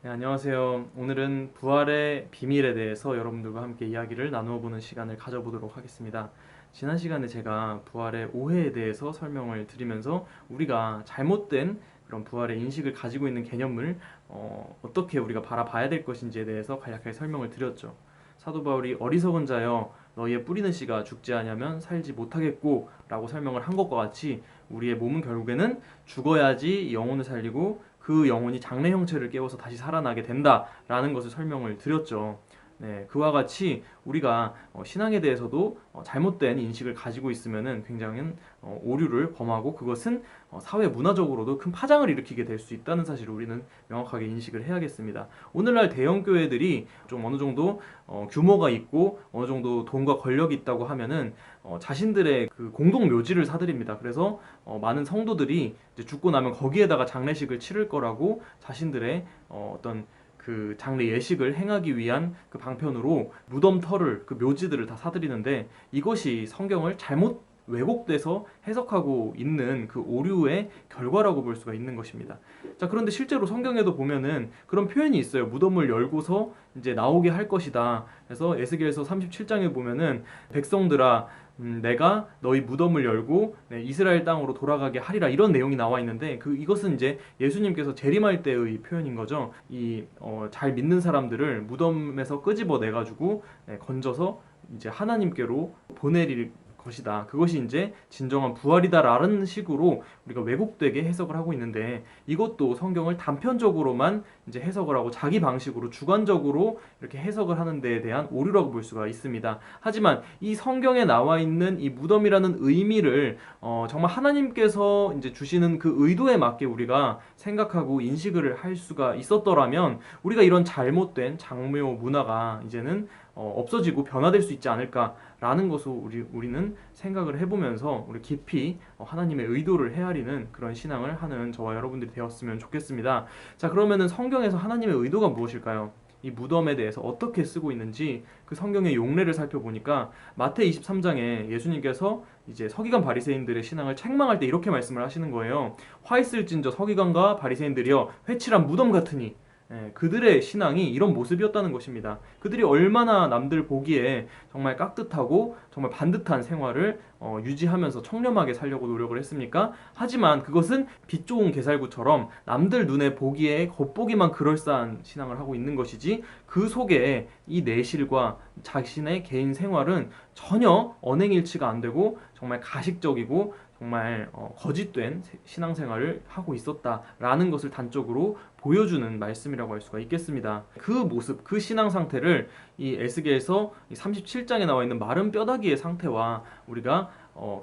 네, 안녕하세요. 오늘은 부활의 비밀에 대해서 여러분들과 함께 이야기를 나누어 보는 시간을 가져보도록 하겠습니다. 지난 시간에 제가 부활의 오해에 대해서 설명을 드리면서 우리가 잘못된 그런 부활의 인식을 가지고 있는 개념을 떻게 우리가 바라봐야 될 것인지에 대해서 간략하게 설명을 드렸죠. 사도 바울이 어리석은 자여 너희의 뿌리는 씨가 죽지 않으면 살지 못하겠고 라고 설명을 한 것과 같이 우리의 몸은 결국에는 죽어야지 영혼을 살리고 그 영혼이 장래 형체를 깨워서 다시 살아나게 된다라는 것을 설명을 드렸죠. 네, 그와 같이 우리가 신앙에 대해서도 잘못된 인식을 가지고 있으면은 굉장히 오류를 범하고 그것은 사회 문화적으로도 큰 파장을 일으키게 될 수 있다는 사실을 우리는 명확하게 인식을 해야겠습니다. 오늘날 대형 교회들이 좀 어느 정도 규모가 있고 어느 정도 돈과 권력이 있다고 하면은 자신들의 그 공동 묘지를 사들입니다. 그래서 많은 성도들이 이제 죽고 나면 거기에다가 장례식을 치를 거라고 자신들의 어떤 그 장례 예식을 행하기 위한 그 방편으로 무덤터를 그 묘지들을 다 사들이는데 이것이 성경을 잘못 왜곡돼서 해석하고 있는 그 오류의 결과라고 볼 수가 있는 것입니다. 자, 그런데 실제로 성경에도 보면은 그런 표현이 있어요. 무덤을 열고서 이제 나오게 할 것이다. 그래서 에스겔서 37장에 보면은 백성들아 내가 너희 무덤을 열고 이스라엘 땅으로 돌아가게 하리라 이런 내용이 나와 있는데 이것은 이제 예수님께서 재림할 때의 표현인 거죠. 잘 믿는 사람들을 무덤에서 끄집어내 가지고 건져서 이제 하나님께로 보내릴 것이다. 그것이 이제 진정한 부활이다라는 식으로 우리가 왜곡되게 해석을 하고 있는데 이것도 성경을 단편적으로만 이제 해석을 하고 자기 방식으로 주관적으로 이렇게 해석을 하는 데에 대한 오류라고 볼 수가 있습니다. 하지만 이 성경에 나와 있는 이 무덤이라는 의미를 정말 하나님께서 이제 주시는 그 의도에 맞게 우리가 생각하고 인식을 할 수가 있었더라면 우리가 이런 잘못된 장묘 문화가 이제는 없어지고 변화될 수 있지 않을까라는 것을 우리는 생각을 해보면서 우리 깊이 하나님의 의도를 헤아리는 그런 신앙을 하는 저와 여러분들이 되었으면 좋겠습니다. 자, 그러면은 성경에서 하나님의 의도가 무엇일까요? 이 무덤에 대해서 어떻게 쓰고 있는지 그 성경의 용례를 살펴보니까 마태 23장에 예수님께서 이제 서기관 바리새인들의 신앙을 책망할 때 이렇게 말씀을 하시는 거예요. 화 있을진저 서기관과 바리새인들이여 회칠한 무덤 같으니 그들의 신앙이 이런 모습이었다는 것입니다. 그들이 얼마나 남들 보기에 정말 깍듯하고 정말 반듯한 생활을 유지하면서 청렴하게 살려고 노력을 했습니까? 하지만 그것은 빛 좋은 게살구처럼 남들 눈에 보기에 겉보기만 그럴싸한 신앙을 하고 있는 것이지 그 속에 이 내실과 자신의 개인 생활은 전혀 언행일치가 안 되고 정말 가식적이고 정말 거짓된 신앙생활을 하고 있었다라는 것을 단적으로 보여주는 말씀이라고 할 수가 있겠습니다. 그 모습, 그 신앙 상태를 이 에스겔서 37장에 나와 있는 마른 뼈다귀의 상태와 우리가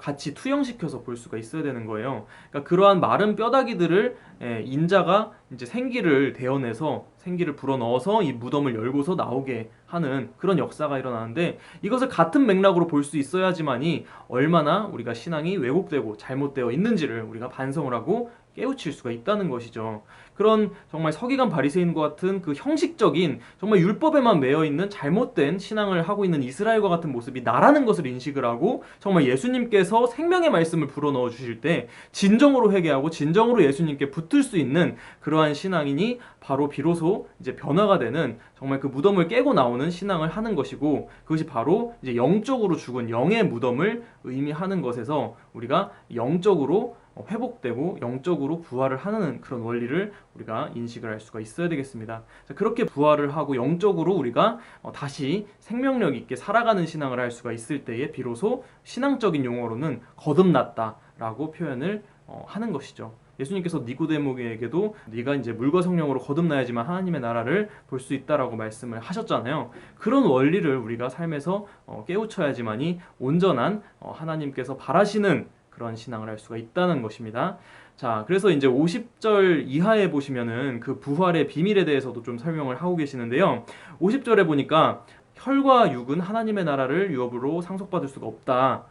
같이 투영시켜서 볼 수가 있어야 되는 거예요. 그러니까 그러한 마른 뼈다귀들을 인자가 이제 생기를 대어내서 생기를 불어넣어서 이 무덤을 열고서 나오게 하는 그런 역사가 일어나는데 이것을 같은 맥락으로 볼 수 있어야지만이 얼마나 우리가 신앙이 왜곡되고 잘못되어 있는지를 우리가 반성을 하고 깨우칠 수가 있다는 것이죠. 그런 정말 서기관 바리새인과 같은 그 형식적인 정말 율법에만 매여 있는 잘못된 신앙을 하고 있는 이스라엘과 같은 모습이 나라는 것을 인식을 하고 정말 예수님께서 생명의 말씀을 불어넣어 주실 때 진정으로 회개하고 진정으로 예수님께 붙을 수 있는 그러한 신앙이니 바로 비로소 이제 변화가 되는 정말 그 무덤을 깨고 나오는 신앙을 하는 것이고 그것이 바로 이제 영적으로 죽은 영의 무덤을 의미하는 것에서 우리가 영적으로 회복되고 영적으로 부활을 하는 그런 원리를 우리가 인식을 할 수가 있어야 되겠습니다. 자, 그렇게 부활을 하고 영적으로 우리가 다시 생명력 있게 살아가는 신앙을 할 수가 있을 때에 비로소 신앙적인 용어로는 거듭났다라고 표현을 하는 것이죠. 예수님께서 니고데모에게도 네가 이제 물과 성령으로 거듭나야지만 하나님의 나라를 볼 수 있다라고 말씀을 하셨잖아요. 그런 원리를 우리가 삶에서 깨우쳐야지만이 온전한 하나님께서 바라시는 그런 신앙을 할 수가 있다는 것입니다. 자, 그래서 이제 50절 이하에 보시면은 그 부활의 비밀에 대해서도 좀 설명을 하고 계시는데요. 50절에 보니까 혈과 육은 하나님의 나라를 유업으로 상속받을 수가 없다.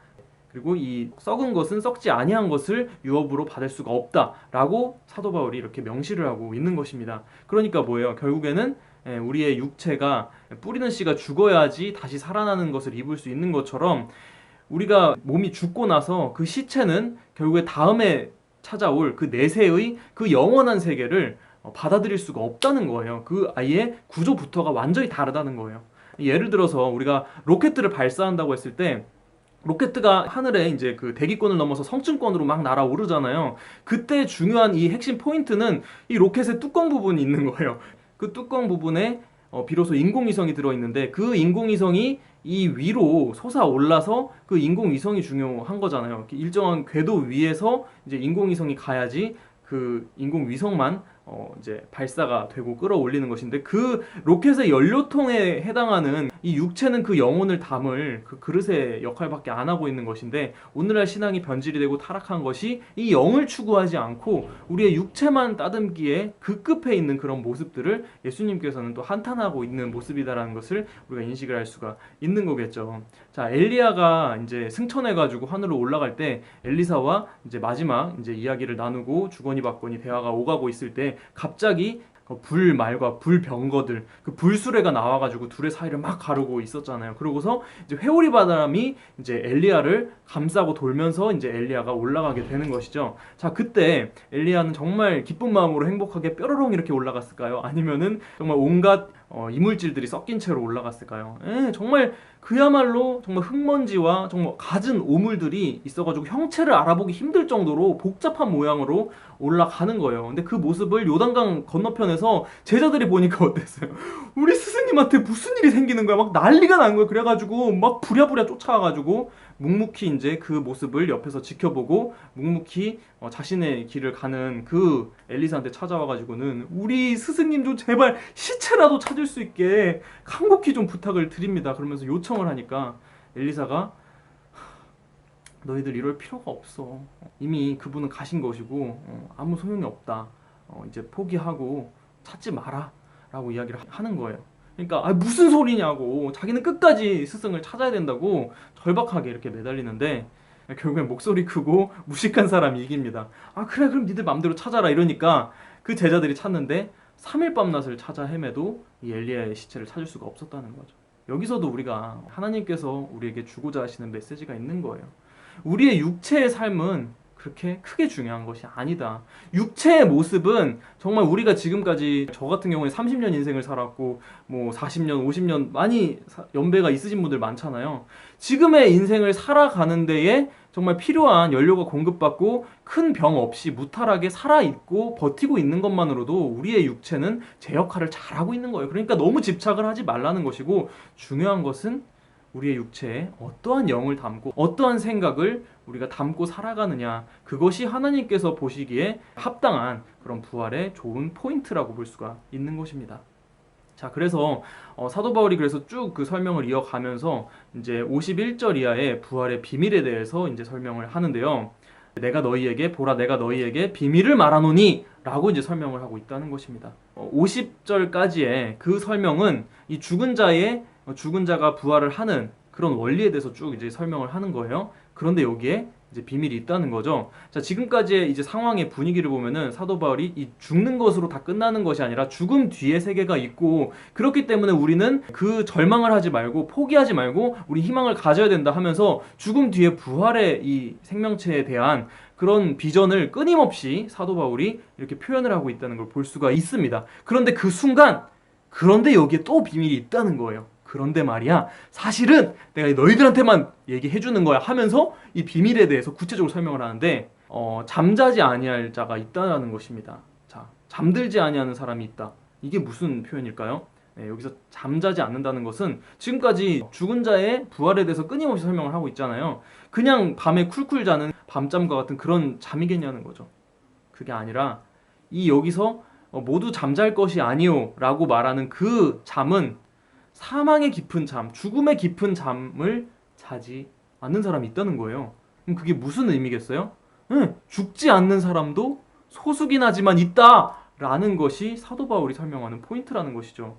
그리고 이 썩은 것은 썩지 아니한 것을 유업으로 받을 수가 없다라고 사도 바울이 이렇게 명시를 하고 있는 것입니다. 그러니까 뭐예요? 결국에는 우리의 육체가 뿌리는 씨가 죽어야지 다시 살아나는 것을 입을 수 있는 것처럼 우리가 몸이 죽고 나서 그 시체는 결국에 다음에 찾아올 그 내세의 그 영원한 세계를 받아들일 수가 없다는 거예요. 그 아예 구조부터가 완전히 다르다는 거예요. 예를 들어서 우리가 로켓을 발사한다고 했을 때 로켓가 하늘에 이제 그 대기권을 넘어서 성층권으로 막 날아오르잖아요. 그때 중요한 이 핵심 포인트는 이 로켓의 뚜껑 부분이 있는 거예요. 그 뚜껑 부분에 비로소 인공위성이 들어있는데 그 인공위성이 이 위로 솟아올라서 그 인공위성이 중요한 거잖아요. 일정한 궤도 위에서 이제 인공위성이 가야지 그 인공위성만 이제 발사가 되고 끌어올리는 것인데 그 로켓의 연료통에 해당하는 이 육체는 그 영혼을 담을 그 그릇의 역할밖에 안 하고 있는 것인데 오늘날 신앙이 변질이 되고 타락한 것이 이 영을 추구하지 않고 우리의 육체만 따듬기에 그 급해 있는 그런 모습들을 예수님께서는 또 한탄하고 있는 모습이다라는 것을 우리가 인식을 할 수가 있는 거겠죠. 자, 엘리야가 이제 승천해가지고 하늘로 올라갈 때 엘리사와 이제 마지막 이제 이야기를 나누고 주거니 받거니 대화가 오가고 있을 때 갑자기 불말과 불병거들 그 불수레가 나와가지고 둘의 사이를 막 가르고 있었잖아요. 그러고서 이제 회오리 바람이 이제 엘리야를 감싸고 돌면서 이제 엘리야가 올라가게 되는 것이죠. 자, 그때 엘리야는 정말 기쁜 마음으로 행복하게 뾰로롱 이렇게 올라갔을까요? 아니면은 정말 온갖 이물질들이 섞인 채로 올라갔을까요? 정말 그야말로 정말 흙먼지와 정말 갖은 오물들이 있어가지고 형체를 알아보기 힘들 정도로 복잡한 모양으로 올라가는 거예요. 근데 그 모습을 요단강 건너편에서 제자들이 보니까 어땠어요? 우리 스승님한테 무슨 일이 생기는 거야? 막 난리가 난 거예요. 그래가지고 막 부랴부랴 쫓아와가지고 묵묵히 이제 그 모습을 옆에서 지켜보고 묵묵히 자신의 길을 가는 그 엘리사한테 찾아와가지고는 우리 스승님 좀 제발 시체라도 찾을 수 있게 간곡히 좀 부탁을 드립니다. 그러면서 요청을 하니까 엘리사가 너희들 이럴 필요가 없어. 이미 그분은 가신 것이고 아무 소용이 없다. 이제 포기하고 찾지 마라 라고 이야기를 하는 거예요. 그러니까 무슨 소리냐고 자기는 끝까지 스승을 찾아야 된다고 절박하게 이렇게 매달리는데 결국엔 목소리 크고 무식한 사람이 이깁니다. 그래 그럼 니들 맘대로 찾아라 이러니까 그 제자들이 찾는데 3일 밤낮을 찾아 헤매도 이 엘리야의 시체를 찾을 수가 없었다는 거죠. 여기서도 우리가 하나님께서 우리에게 주고자 하시는 메시지가 있는 거예요. 우리의 육체의 삶은 그렇게 크게 중요한 것이 아니다. 육체의 모습은 정말 우리가 지금까지 저 같은 경우에 30년 인생을 살았고 뭐 40년, 50년 많이 연배가 있으신 분들 많잖아요. 지금의 인생을 살아가는 데에 정말 필요한 연료가 공급받고 큰 병 없이 무탈하게 살아있고 버티고 있는 것만으로도 우리의 육체는 제 역할을 잘하고 있는 거예요. 그러니까 너무 집착을 하지 말라는 것이고 중요한 것은 우리의 육체에 어떠한 영을 담고 어떠한 생각을 우리가 담고 살아가느냐 그것이 하나님께서 보시기에 합당한 그런 부활의 좋은 포인트라고 볼 수가 있는 것입니다. 자, 그래서 사도 바울이 그래서 쭉 그 설명을 이어가면서 이제 51절 이하의 부활의 비밀에 대해서 이제 설명을 하는데요. 내가 너희에게 비밀을 말하노니 라고 이제 설명을 하고 있다는 것입니다. 50절까지의 그 설명은 이 죽은 자가 부활을 하는 그런 원리에 대해서 쭉 이제 설명을 하는 거예요. 그런데 여기에 이제 비밀이 있다는 거죠. 자, 지금까지의 이제 상황의 분위기를 보면은 사도 바울이 이 죽는 것으로 다 끝나는 것이 아니라 죽음 뒤에 세계가 있고 그렇기 때문에 우리는 그 절망을 하지 말고 포기하지 말고 우리 희망을 가져야 된다 하면서 죽음 뒤에 부활의 이 생명체에 대한 그런 비전을 끊임없이 사도 바울이 이렇게 표현을 하고 있다는 걸 볼 수가 있습니다. 그런데 그 순간 그런데 여기에 또 비밀이 있다는 거예요. 그런데 말이야 사실은 내가 너희들한테만 얘기해주는 거야 하면서 이 비밀에 대해서 구체적으로 설명을 하는데 잠자지 아니할 자가 있다는 것입니다. 자, 잠들지 아니하는 사람이 있다. 이게 무슨 표현일까요? 네, 여기서 잠자지 않는다는 것은 지금까지 죽은 자의 부활에 대해서 끊임없이 설명을 하고 있잖아요. 그냥 밤에 쿨쿨 자는 밤잠과 같은 그런 잠이겠냐는 거죠. 그게 아니라 이 여기서 모두 잠잘 것이 아니오 라고 말하는 그 잠은 사망의 깊은 잠, 죽음의 깊은 잠을 자지 않는 사람이 있다는 거예요. 그럼 그게 무슨 의미겠어요? 죽지 않는 사람도 소수긴 하지만 있다라는 것이 사도 바울이 설명하는 포인트라는 것이죠.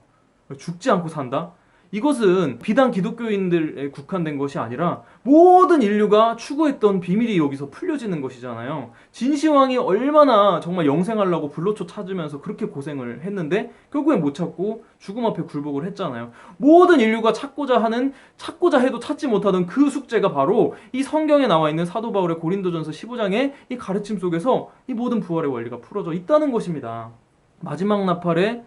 죽지 않고 산다? 이것은 비단 기독교인들에 국한된 것이 아니라 모든 인류가 추구했던 비밀이 여기서 풀려지는 것이잖아요. 진시황이 얼마나 정말 영생하려고 불로초 찾으면서 그렇게 고생을 했는데 결국엔 못 찾고 죽음 앞에 굴복을 했잖아요. 모든 인류가 찾고자 해도 찾지 못하던 그 숙제가 바로 이 성경에 나와 있는 사도 바울의 고린도전서 15장의 이 가르침 속에서 이 모든 부활의 원리가 풀어져 있다는 것입니다. 마지막 나팔에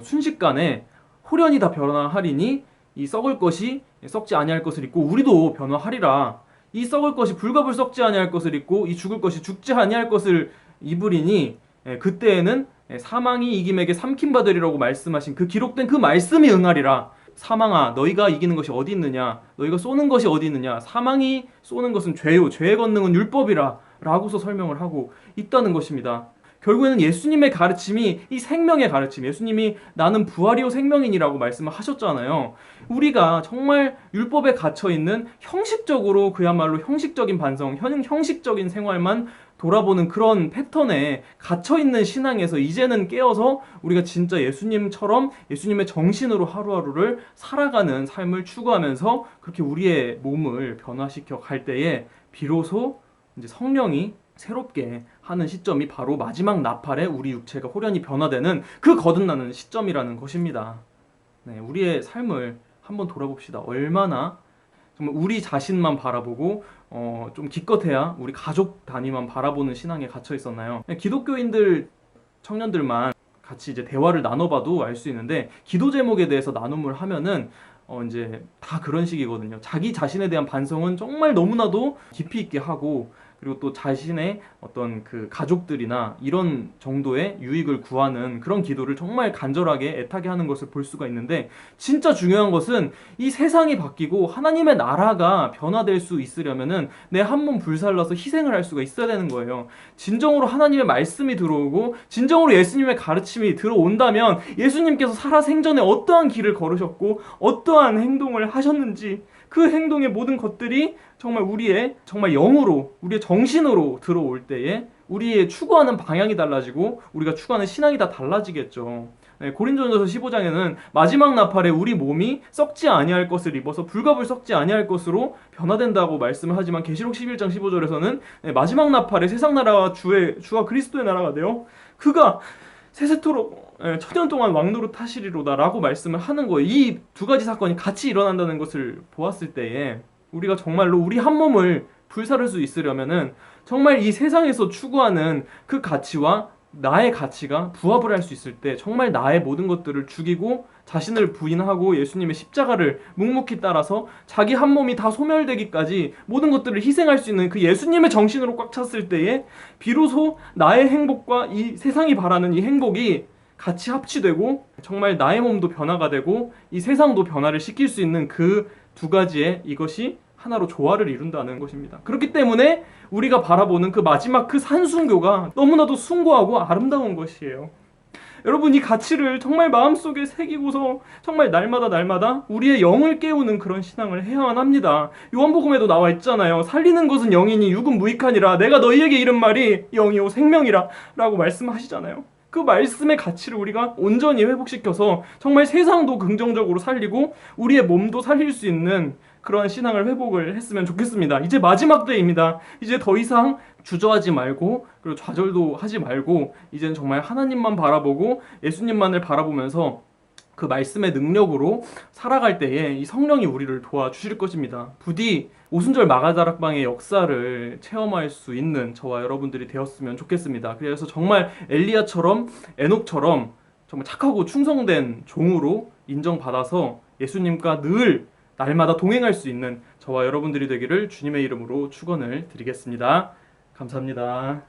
순식간에 홀연히 다 변화하리니 이 썩을 것이 썩지 아니할 것을 입고 우리도 변화하리라. 이 썩을 것이 불갑을 썩지 아니할 것을 입고 이 죽을 것이 죽지 아니할 것을 입으리니 그때에는 사망이 이김에게 삼킴받으리라고 말씀하신 그 기록된 그 말씀이 응하리라. 사망아 너희가 이기는 것이 어디 있느냐, 너희가 쏘는 것이 어디 있느냐, 사망이 쏘는 것은 죄요 죄의 권능은 율법이라 라고서 설명을 하고 있다는 것입니다. 결국에는 예수님의 가르침이 이 생명의 가르침, 예수님이 나는 부활이요 생명이니라고 말씀을 하셨잖아요. 우리가 정말 율법에 갇혀있는 형식적으로 그야말로 형식적인 반성, 형식적인 생활만 돌아보는 그런 패턴에 갇혀있는 신앙에서 이제는 깨어서 우리가 진짜 예수님처럼 예수님의 정신으로 하루하루를 살아가는 삶을 추구하면서 그렇게 우리의 몸을 변화시켜 갈 때에 비로소 이제 성령이 새롭게 하는 시점이 바로 마지막 나팔에 우리 육체가 홀연히 변화되는 그 거듭나는 시점이라는 것입니다. 네, 우리의 삶을 한번 돌아봅시다. 얼마나 정말 우리 자신만 바라보고 좀 기껏해야 우리 가족 단위만 바라보는 신앙에 갇혀 있었나요? 기독교인들 청년들만 같이 이제 대화를 나눠봐도 알 수 있는데 기도 제목에 대해서 나눔을 하면은 이제 다 그런 식이거든요. 자기 자신에 대한 반성은 정말 너무나도 깊이 있게 하고 그리고 또 자신의 어떤 그 가족들이나 이런 정도의 유익을 구하는 그런 기도를 정말 간절하게 애타게 하는 것을 볼 수가 있는데 진짜 중요한 것은 이 세상이 바뀌고 하나님의 나라가 변화될 수 있으려면은 내 한 몸 불살라서 희생을 할 수가 있어야 되는 거예요. 진정으로 하나님의 말씀이 들어오고 진정으로 예수님의 가르침이 들어온다면 예수님께서 살아생전에 어떠한 길을 걸으셨고 어떠한 행동을 하셨는지 그 행동의 모든 것들이 정말 우리의 정말 영으로 우리의 정신으로 들어올 때에 우리의 추구하는 방향이 달라지고 우리가 추구하는 신앙이 다 달라지겠죠. 네, 고린도전서 15장에는 마지막 나팔에 우리 몸이 썩지 아니할 것을 입어서 불갑을 썩지 아니할 것으로 변화된다고 말씀을 하지만 계시록 11장 15절에서는 마지막 나팔에 세상 나라와 주와 그리스도의 나라가 되어 그가 세세토록 천년 동안 왕노릇 하시리로다 라고 말씀을 하는 거예요. 이 두 가지 사건이 같이 일어난다는 것을 보았을 때에 우리가 정말로 우리 한 몸을 불사를 수 있으려면은 정말 이 세상에서 추구하는 그 가치와 나의 가치가 부합을 할 수 있을 때 정말 나의 모든 것들을 죽이고 자신을 부인하고 예수님의 십자가를 묵묵히 따라서 자기 한 몸이 다 소멸되기까지 모든 것들을 희생할 수 있는 그 예수님의 정신으로 꽉 찼을 때에 비로소 나의 행복과 이 세상이 바라는 이 행복이 같이 합치되고 정말 나의 몸도 변화가 되고 이 세상도 변화를 시킬 수 있는 그 두 가지의 이것이 하나로 조화를 이룬다는 것입니다. 그렇기 때문에 우리가 바라보는 그 마지막 그 산순교가 너무나도 숭고하고 아름다운 것이에요. 여러분 이 가치를 정말 마음속에 새기고서 정말 날마다 우리의 영을 깨우는 그런 신앙을 해야만 합니다. 요한복음에도 나와 있잖아요. 살리는 것은 영이니 육은 무익하니라. 내가 너희에게 이른 말이 영이요 생명이라 라고 말씀하시잖아요. 그 말씀의 가치를 우리가 온전히 회복시켜서 정말 세상도 긍정적으로 살리고 우리의 몸도 살릴 수 있는 그런 신앙을 회복을 했으면 좋겠습니다. 이제 마지막 때입니다. 이제 더 이상 주저하지 말고 그리고 좌절도 하지 말고 이제는 정말 하나님만 바라보고 예수님만을 바라보면서 그 말씀의 능력으로 살아갈 때에 이 성령이 우리를 도와주실 것입니다. 부디 오순절 마가다락방의 역사를 체험할 수 있는 저와 여러분들이 되었으면 좋겠습니다. 그래서 정말 엘리야처럼 에녹처럼 정말 착하고 충성된 종으로 인정받아서 예수님과 늘 날마다 동행할 수 있는 저와 여러분들이 되기를 주님의 이름으로 축원을 드리겠습니다. 감사합니다.